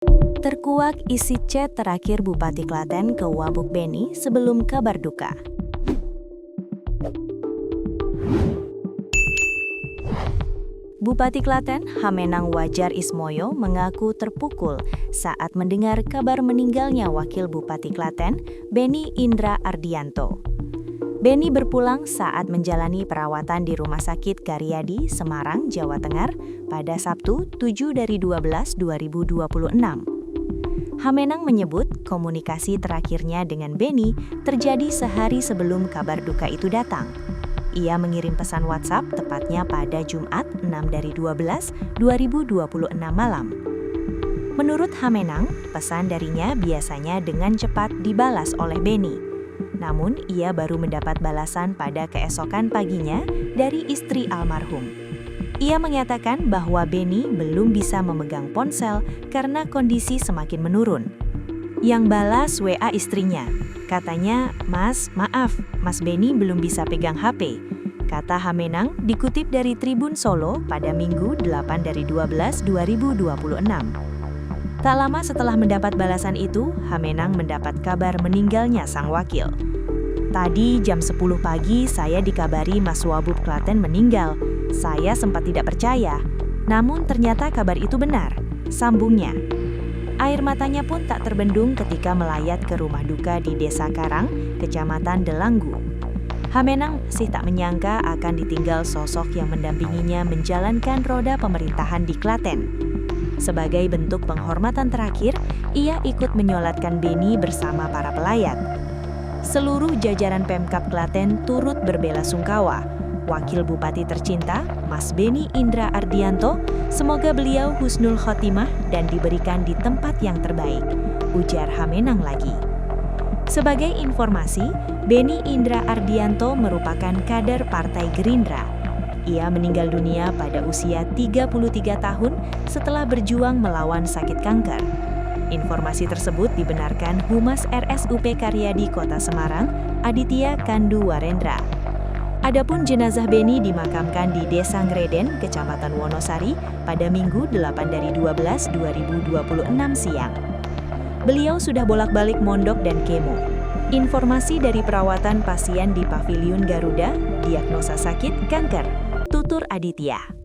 Terkuak isi chat terakhir Bupati Klaten ke Wabuk Beni sebelum kabar duka. Bupati Klaten, Hamenang Wajar Ismoyo, mengaku terpukul saat mendengar kabar meninggalnya Wakil Bupati Klaten, Beni Indra Ardianto. Beni berpulang saat menjalani perawatan di Rumah Sakit Karyadi, Semarang, Jawa Tengah pada Sabtu 7/12/2026. Hamenang menyebut komunikasi terakhirnya dengan Beni terjadi sehari sebelum kabar duka itu datang. Ia mengirim pesan WhatsApp tepatnya pada Jumat 6/12/2026 malam. Menurut Hamenang, pesan darinya biasanya dengan cepat dibalas oleh Beni. Namun, ia baru mendapat balasan pada keesokan paginya dari istri almarhum. Ia menyatakan bahwa Beni belum bisa memegang ponsel karena kondisi semakin menurun. Yang balas WA istrinya, katanya, "Mas, maaf, Mas Beni belum bisa pegang HP." Kata Hamenang dikutip dari Tribun Solo pada Minggu 8/12/2026. Tak lama setelah mendapat balasan itu, Hamenang mendapat kabar meninggalnya sang wakil. "Tadi jam 10 pagi saya dikabari Mas Wabub Klaten meninggal. Saya sempat tidak percaya, namun ternyata kabar itu benar," sambungnya. Air matanya pun tak terbendung ketika melayat ke rumah duka di Desa Karang, Kecamatan Delanggu. Hamenang masih tak menyangka akan ditinggal sosok yang mendampinginya menjalankan roda pemerintahan di Klaten. Sebagai bentuk penghormatan terakhir, ia ikut menyolatkan Beni bersama para pelayat. Seluruh jajaran Pemkab Klaten turut berbelasungkawa. Wakil Bupati tercinta, Mas Beni Indra Ardianto, semoga beliau husnul khotimah dan diberikan di tempat yang terbaik, ujar Hamenang lagi. Sebagai informasi, Beni Indra Ardianto merupakan kader Partai Gerindra. Ia meninggal dunia pada usia 33 tahun setelah berjuang melawan sakit kanker. Informasi tersebut dibenarkan Humas RSUP Karyadi Kota Semarang, Aditya Kandu Warendra. Adapun jenazah Beni dimakamkan di Desa Ngreden, Kecamatan Wonosari pada Minggu 8/12/2026 siang. Beliau sudah bolak-balik mondok dan kemo. Informasi dari perawatan pasien di Paviliun Garuda, diagnosa sakit kanker, tutur Aditya.